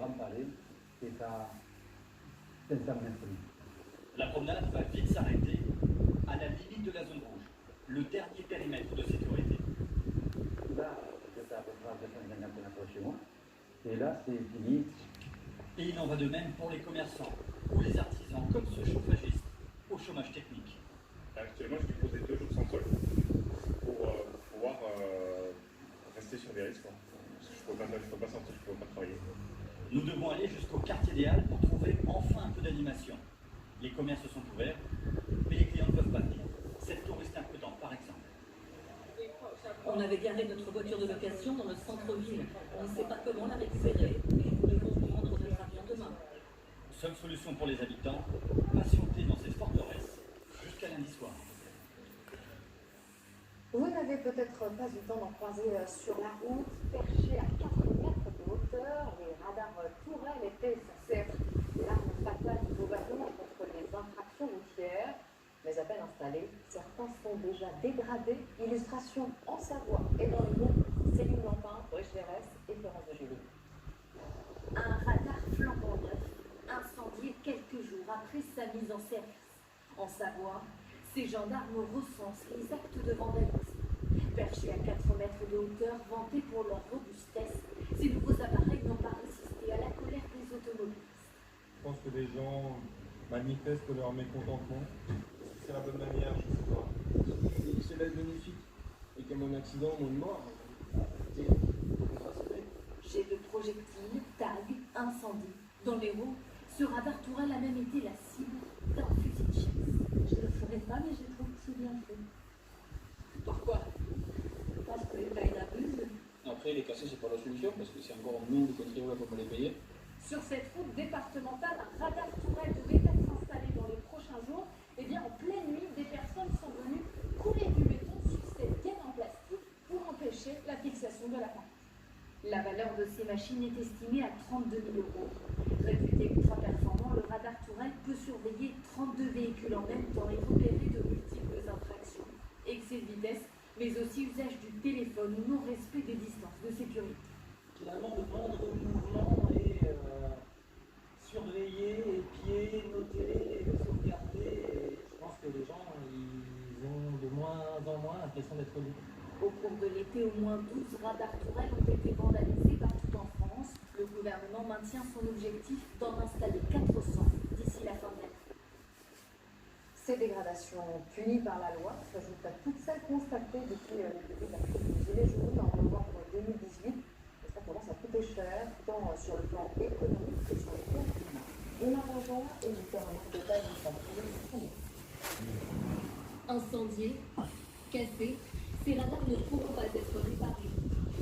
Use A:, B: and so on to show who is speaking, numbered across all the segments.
A: Grand Palais, qui est à 500 mètres.
B: La promenade va vite s'arrêter à la limite de la zone rouge, le dernier périmètre de sécurité.
A: Là, c'est à peu près à 250 mètres chez moi. Et là, c'est fini.
B: Et il en va de même pour les commerçants ou les artisans comme ce chauffagiste au chômage technique.
C: Actuellement, je suis posé 2 jours sans sol pour pouvoir rester sur des risques. Parce que je ne peux pas sortir, je ne peux pas travailler.
B: Nous devons aller jusqu'au quartier des Halles pour trouver enfin un peu d'animation. Les commerces sont ouverts, mais les clients ne peuvent pas venir. Cette touriste imprudente, par exemple.
D: On avait garé notre voiture de location dans le centre-ville. On ne sait pas comment la récupérer et nous devons prendre notre avion demain.
B: Seule solution pour les habitants, patienter dans cette forteresse jusqu'à lundi soir.
E: Vous n'avez peut-être pas eu le temps d'en croiser sur la route, perché à 4 mètres de hauteur. Les radars Tourelle étaient censés être l'arme fatale du gouvernement contre les infractions routières. Mais à peine installés, certains sont déjà dégradés. Illustration en Savoie et dans les groupes Céline Lampin, Brice Gérès et Florence de Julie.
D: Un radar flambant neuf, incendié quelques jours après sa mise en service. En Savoie, ces gendarmes recensent les actes de vandalisme. Perchés à 4 mètres de hauteur, vantés pour leur robustesse, ces nouveaux appareils n'ont pas résisté à la colère des automobilistes.
F: Je pense que les gens manifestent leur mécontentement. C'est la bonne manière, je ne sais pas.
G: Si cela est bénéfique et qu'il y a moins d'accidents, moins de morts, écoutez, faut qu'on fasse avec.
D: Jet de projectiles, tags, incendies. Dans l'Hérault, ce radar Tourelle a même été la cible d'un fusil de chasse. Je ne le ferai pas, mais je trouve que c'est bien fait.
H: Pourquoi?
D: Parce que l'État il abuse.
H: Après, les casser, c'est pas la solution, parce que c'est encore nous, les contribuables, qui vont les payer.
E: Sur cette route départementale, un radar Tourelle devait être installé dans les prochains jours. Eh bien, en pleine nuit, des personnes sont venues couler du béton sur cette gaine en plastique pour empêcher la fixation de l'appareil. La valeur de ces machines est estimée à 32 000 €. Réputé ultra performant, le radar Tourelle peut surveiller 32 véhicules en même temps et repérer de multiples infractions. Excès de vitesse, mais aussi usage du téléphone ou non-respect des distances de sécurité.
H: Finalement, le moindre mouvement est surveillé, épié, noté, sauvegardé. Et je pense que les gens, ils ont de moins en moins l'impression d'être libres.
D: Au cours de l'été, au moins 12 radars Tourelle ont été vandalisés partout en France. Le gouvernement maintient son objectif d'en installer 400 d'ici la fin de l'année.
E: Ces dégradations punies par la loi s'ajoutent à toutes celles constatées depuis le début de la crise des Gilets jaunes en novembre 2018. Et ça commence à coûter cher, tant sur le plan économique que sur le plan climat. On arrangeant et nous faire un détail du centre-ville.
I: Incendiés, cassés, ces radars ne pourront pas être réparés.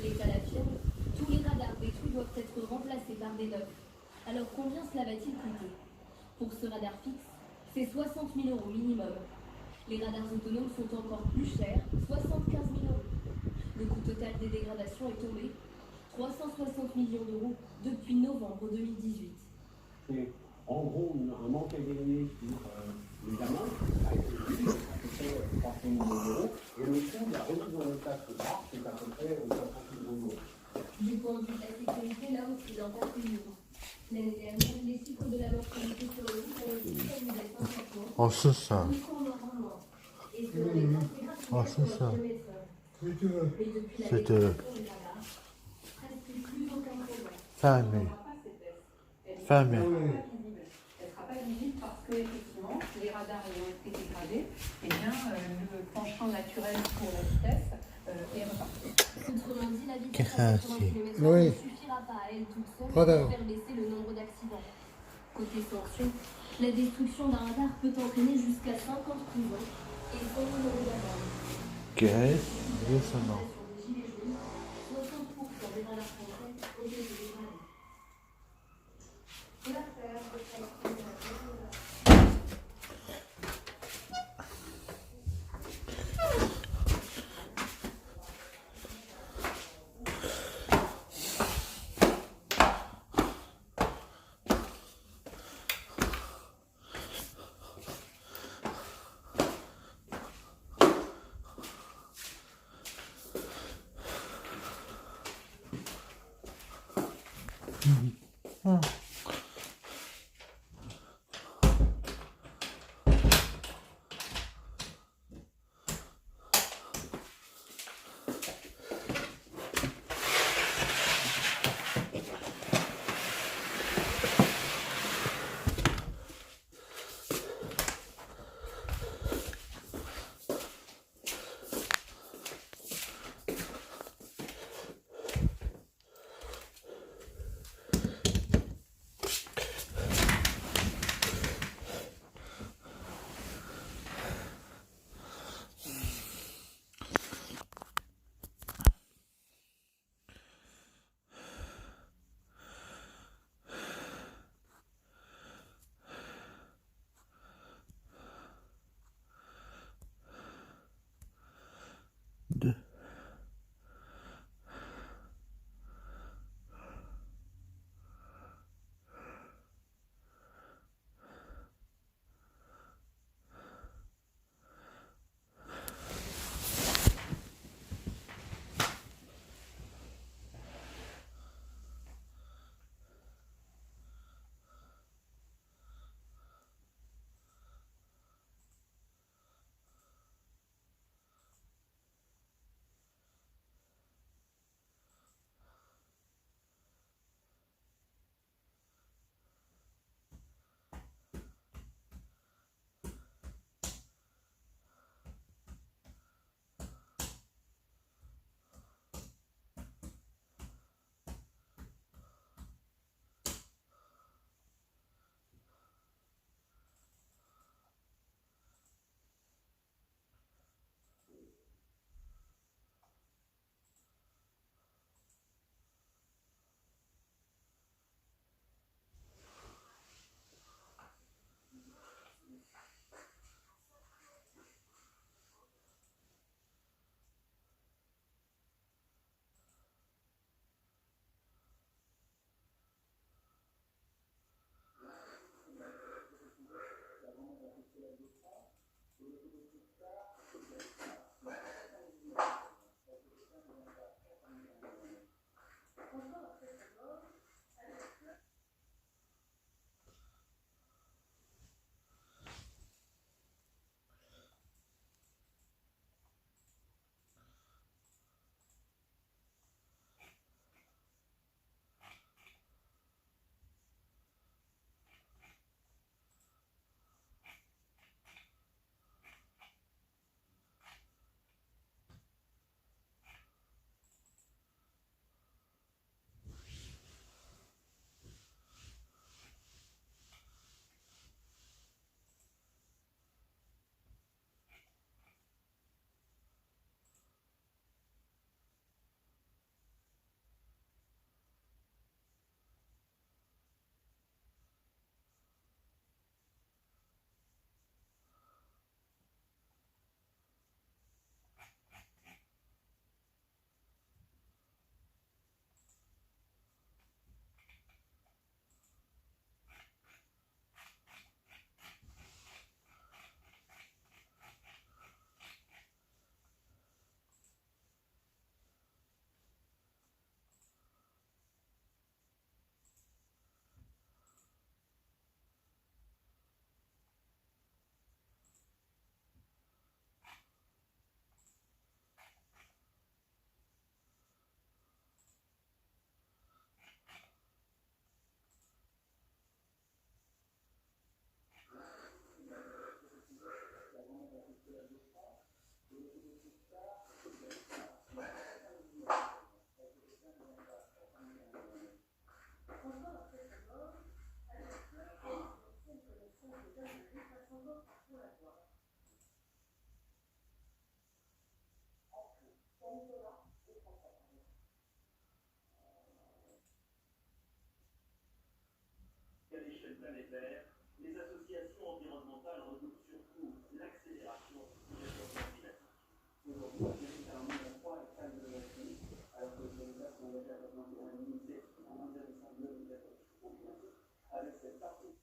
I: L'État l'affirme, tous les radars détruits doivent être remplacés par des neufs. Alors combien cela va-t-il coûter? Pour ce radar fixe, c'est 60 000 € minimum. Les radars autonomes sont encore plus chers, 75 000 €. Le coût total des dégradations est tombé 360 millions € depuis novembre 2018.
J: C'est en gros un manque à gagner sur les gamins, avec à peu près 300 millions €, et le coût de la remise en état de ce parc, c'est à peu près 50 millions €.
I: Du point de vue de la sécurité, là aussi, il en passe une. L'année dernière, les chiffres de la mortalité sur le route ont été stabilisés à 5%.
K: Oh, c'est ça.
I: Et selon les
K: Oh, c'est ça.
I: Mais depuis la
K: C'est
I: déclaration des radars, presque plus aucun problème.
K: fermé. Fermé.
L: Elle ne sera pas visible parce que, effectivement, les radars ayant été dégradés, eh bien, le penchant naturel pour la vitesse est reparti.
I: Autrement dit, la vitesse à 80 km/h ne suffira pas à elle toute seule pour faire baisser le nombre d'accidents. Côté sanction, la destruction d'un radar peut entraîner jusqu'à 50 prisons et 100 000 € d'amende.
K: Qu'est-ce récemment.
I: Sur les gilets jaunes, 60% des radars français ont été dégradés.
M: l'échelle planétaire, les associations environnementales redoutent surtout l'accélération du réchauffement climatique. Aujourd'hui, on dirait qu'à un moment 3 et 4 degrés Celsius, alors que les États sont engagés à rejoindre un limité en 1,5 degré de réchauffement climatique, avec cette partie.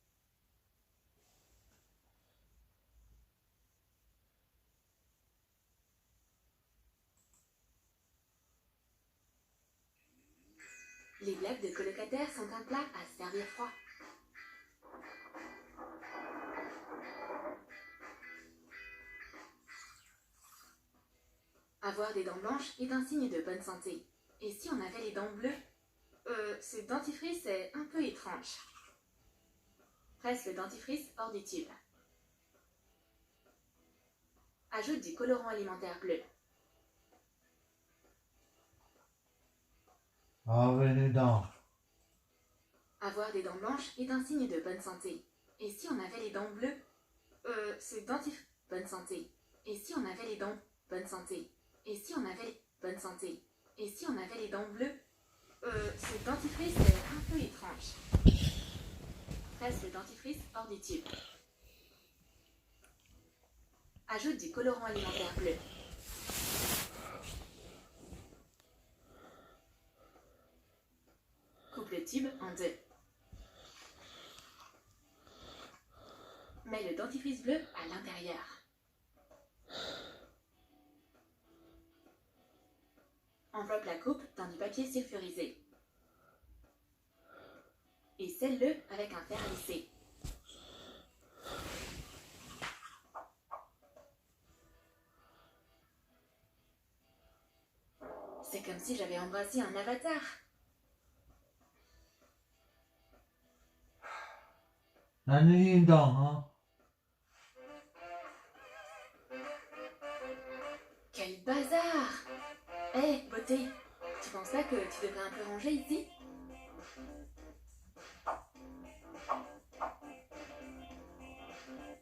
N: Les blagues de colocataires sont un plat à servir froid. Avoir des dents blanches est un signe de bonne santé. Et si on avait les dents bleues? Ce dentifrice est un peu étrange. Presse le dentifrice hors du tube. Ajoute du colorant alimentaire bleu.
K: Revenez donc.
N: Avoir des dents blanches est un signe de bonne santé. Et si on avait les dents bleues? Ce dentifrice... Bonne santé. Et si on avait les dents... Bonne santé. Et si on avait... Bonne santé. Et si on avait les dents bleues? Ce dentifrice est un peu étrange. Presse le dentifrice hors du tube. Ajoute du colorant alimentaire bleu. Coupe le tube en deux. Mets le dentifrice bleu à l'intérieur. Enveloppe la coupe dans du papier sulfurisé. Et scelle-le avec un fer à lisser. C'est comme si j'avais embrassé un avatar.
K: Allez donc, hein.
N: Quel bazar! Hé, beauté, tu penses pas que tu devrais un peu ranger ici?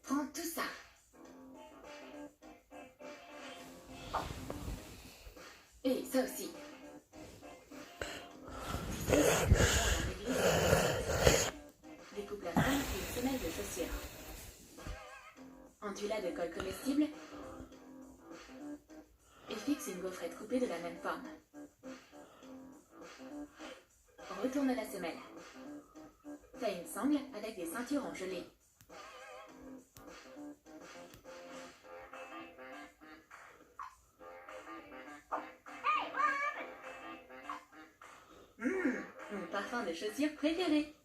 N: Prends tout ça. Et ça aussi. Découpe la forme d'une semelle de chaussure. Enduis-la de colle comestible et fixe une gaufrette coupée de la même forme. Retourne la semelle. Fais une sangle avec des ceintures en gelée. Mon parfum de chaussure préféré.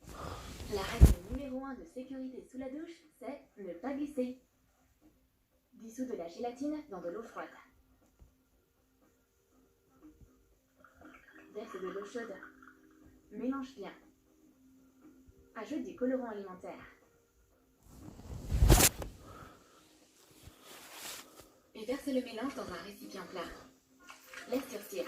N: La règle numéro 1 de sécurité sous la douche, c'est ne pas glisser. Dissous de la gélatine dans de l'eau froide. Verse de l'eau chaude. Mélange bien. Ajoute du colorant alimentaire. Et verse le mélange dans un récipient plat. Laisse durcir.